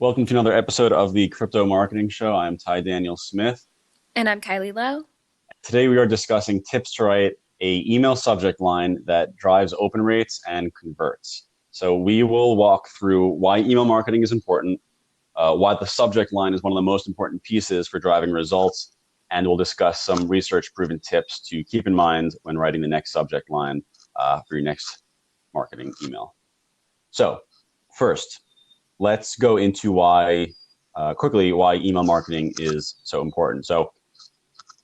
Welcome to another episode of the Crypto Marketing Show. I'm Ty Daniel Smith. And I'm Kylie Lowe. Today we are discussing tips to write a email subject line that drives open rates and converts. So we will walk through why email marketing is important, why the subject line is one of the most important pieces for driving results, and we'll discuss some research-proven tips to keep in mind when writing the next subject line for your next marketing email. So first, let's go into why email marketing is so important. So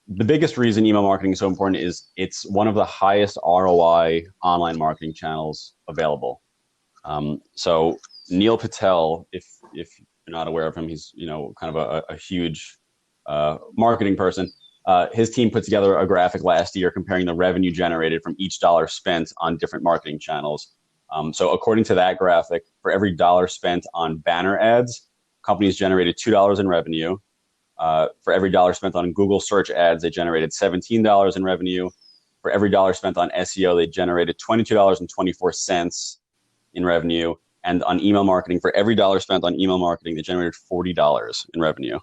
the biggest reason email marketing is so important is it's one of the highest ROI online marketing channels available. So Neil Patel, if you're not aware of him, he's kind of a huge marketing person. His team put together a graphic last year comparing the revenue generated from each dollar spent on different marketing channels. So according to that graphic, for every dollar spent on banner ads, companies generated $2 in revenue. For every dollar spent on Google search ads, they generated $17 in revenue. For every dollar spent on SEO, they generated $22.24 in revenue. And on email marketing, for every dollar spent on email marketing, they generated $40 in revenue.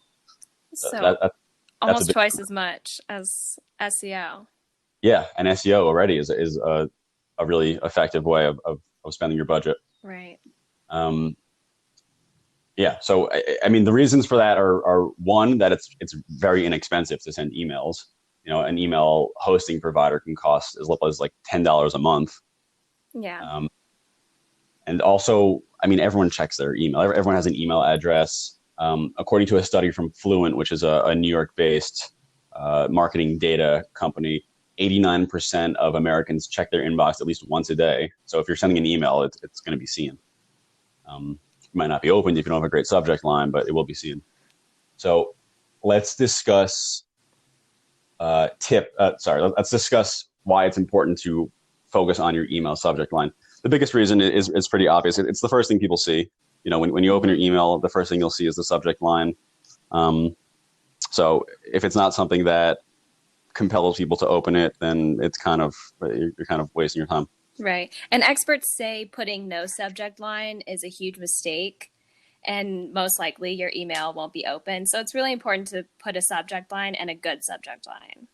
So almost twice as much as SEO. Yeah, and SEO already is a really effective way of spending your budget. Right. Yeah. So, I mean, the reasons for that are one, that it's very inexpensive to send emails. An email hosting provider can cost as little as like $10 a month. Yeah. And also, I mean, everyone checks their email. Everyone has an email address. According to a study from Fluent, which is a New York-based marketing data company, 89% of Americans check their inbox at least once a day. So if you're sending an email, it's going to be seen. It might not be opened if you don't have a great subject line, but it will be seen. So let's discuss let's discuss why it's important to focus on your email subject line. The biggest reason is pretty obvious. It's the first thing people see. When you open your email, the first thing you'll see is the subject line. So if it's not something that compels people to open it, then you're kind of wasting your time. Right. And experts say putting no subject line is a huge mistake, and most likely your email won't be open. So it's really important to put a subject line and a good subject line.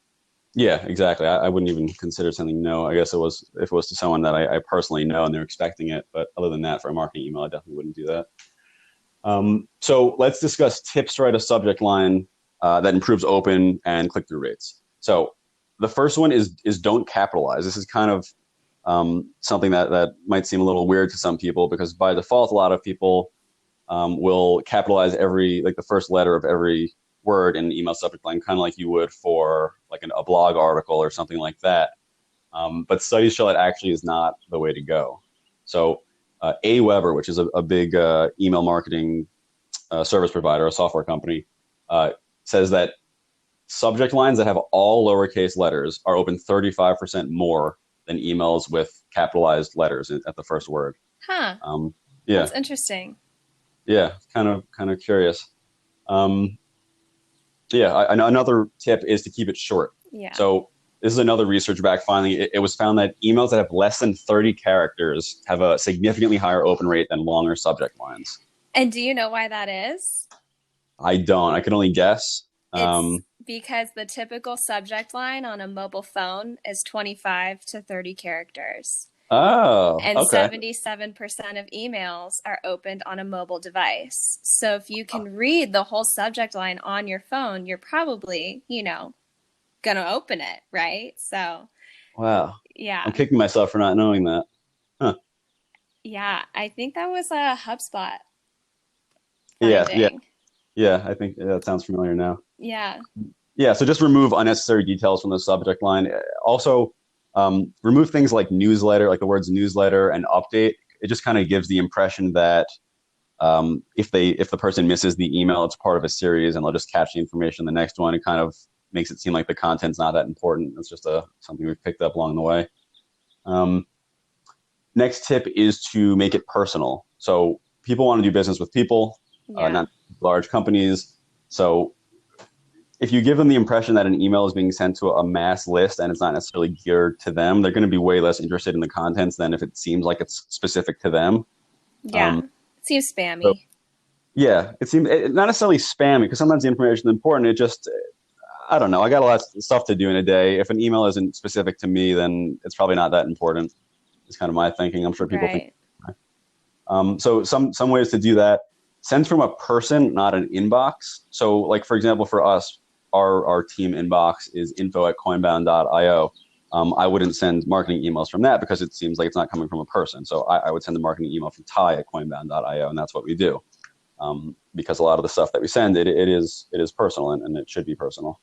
Yeah, exactly. I wouldn't even consider sending no. I guess if it was to someone that I personally know and they're expecting it. But other than that, for a marketing email, I definitely wouldn't do that. So let's discuss tips to write a subject line that improves open and click-through rates. So the first one is don't capitalize. This is kind of something that might seem a little weird to some people, because by default, a lot of people will capitalize the first letter of every word in an email subject line, kind of like you would for like a blog article or something like that. But studies show that actually is not the way to go. So Aweber, which is a big email marketing service provider, a software company, says that subject lines that have all lowercase letters are open 35% more than emails with capitalized letters at the first word. Huh. Yeah. That's interesting. Yeah, kind of curious. Another tip is to keep it short. Yeah. So this is another research-backed finding. It was found that emails that have less than 30 characters have a significantly higher open rate than longer subject lines. And do you know why that is? I don't. I can only guess. It's because the typical subject line on a mobile phone is 25 to 30 characters. Oh, And okay. 77% of emails are opened on a mobile device. So if you can read the whole subject line on your phone, you're probably, going to open it, right? So, Wow. yeah. I'm kicking myself for not knowing that. Huh. Yeah, I think that was a HubSpot Yeah, finding. yeah. I think that sounds familiar now. Yeah. Yeah, so just remove unnecessary details from the subject line. Also, remove things like newsletter, like the words newsletter and update. It just kind of gives the impression that if the person misses the email, it's part of a series and they'll just catch the information in the next one. It kind of makes it seem like the content's not that important. It's just something we've picked up along the way. Next tip is to make it personal. So people want to do business with people, not large companies. So if you give them the impression that an email is being sent to a mass list and it's not necessarily geared to them, they're going to be way less interested in the contents than if it seems like it's specific to them. Yeah. It seems spammy. So, Yeah, it seems not necessarily spam because sometimes the information is important. It just, I don't know. I got a lot of stuff to do in a day. If an email isn't specific to me, then it's probably not that important. It's kind of my thinking. I'm sure people think. Right. So some ways to do that: send from a person, not an inbox. So like for example, for us, our team inbox is info@coinbound.io. I wouldn't send marketing emails from that because it seems like it's not coming from a person. So I would send the marketing email from Ty@coinbound.io, and that's what we do. Because a lot of the stuff that we send, it is personal, and it should be personal.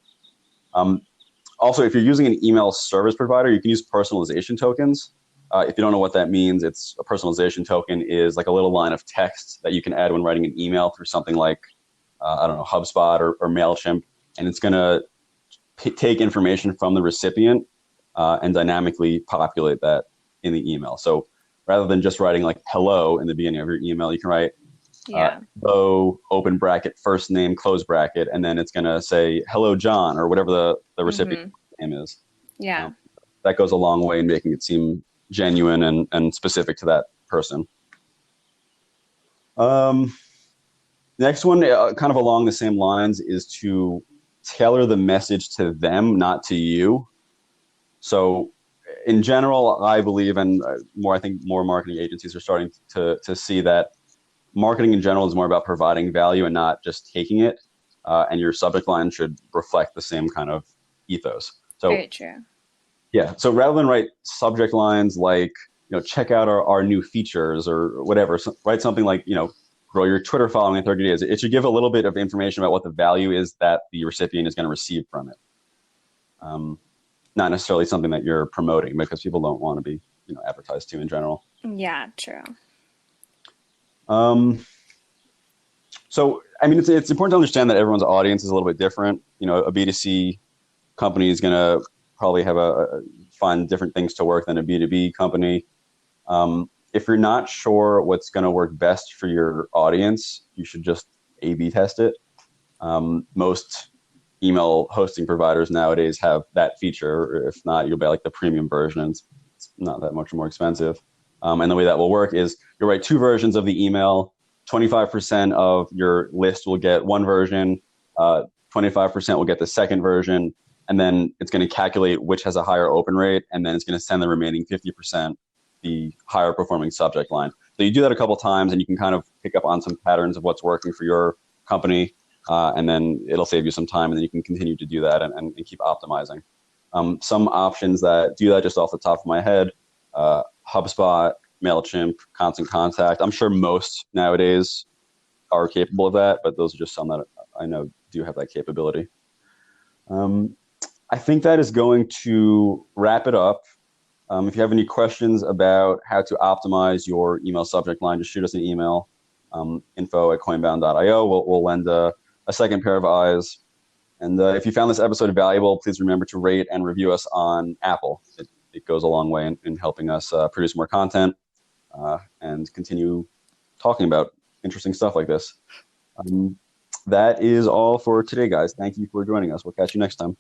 Um, Also, if you're using an email service provider, you can use personalization tokens. If you don't know what that means, it's a personalization token is like a little line of text that you can add when writing an email through something like, I don't know, HubSpot or MailChimp, and it's going to take information from the recipient and dynamically populate that in the email. So rather than just writing like hello in the beginning of your email, you can write Yeah. hello, open bracket, first name, close bracket, and then it's going to say hello, John, or whatever the recipient name is. Yeah. That goes a long way in making it seem genuine and specific to that person. Next one, kind of along the same lines, is to tailor the message to them, not to you. So in general, I believe, and I think more marketing agencies are starting to see that marketing in general is more about providing value and not just taking it. And your subject line should reflect the same kind of ethos. So Very true. yeah. So rather than write subject lines like, check out our new features or whatever, write something like, grow your Twitter following in 30 days. It should give a little bit of information about what the value is that the recipient is going to receive from it. Not necessarily something that you're promoting because people don't want to be, advertised to in general. Yeah, true. So, I mean, it's important to understand that everyone's audience is a little bit different. A B2C company is going to probably have find different things to work than a B2B company. If you're not sure what's going to work best for your audience, you should just A/B test it. Most email hosting providers nowadays have that feature. If not, you'll buy like the premium version, and it's not that much more expensive. And the way that will work is you'll write two versions of the email. 25% of your list will get one version. 25% will get the second version. And then it's going to calculate which has a higher open rate. And then it's going to send the remaining 50% the higher performing subject line. So you do that a couple times and you can kind of pick up on some patterns of what's working for your company. And then it'll save you some time, and then you can continue to do that and keep optimizing. Some options that do that just off the top of my head, HubSpot, MailChimp, Constant Contact. I'm sure most nowadays are capable of that, but those are just some that I know do have that capability. I think that is going to wrap it up. If you have any questions about how to optimize your email subject line, just shoot us an email, info@coinbound.io. We'll lend a second pair of eyes. And if you found this episode valuable, please remember to rate and review us on Apple. It goes a long way in helping us produce more content and continue talking about interesting stuff like this. That is all for today, guys. Thank you for joining us. We'll catch you next time.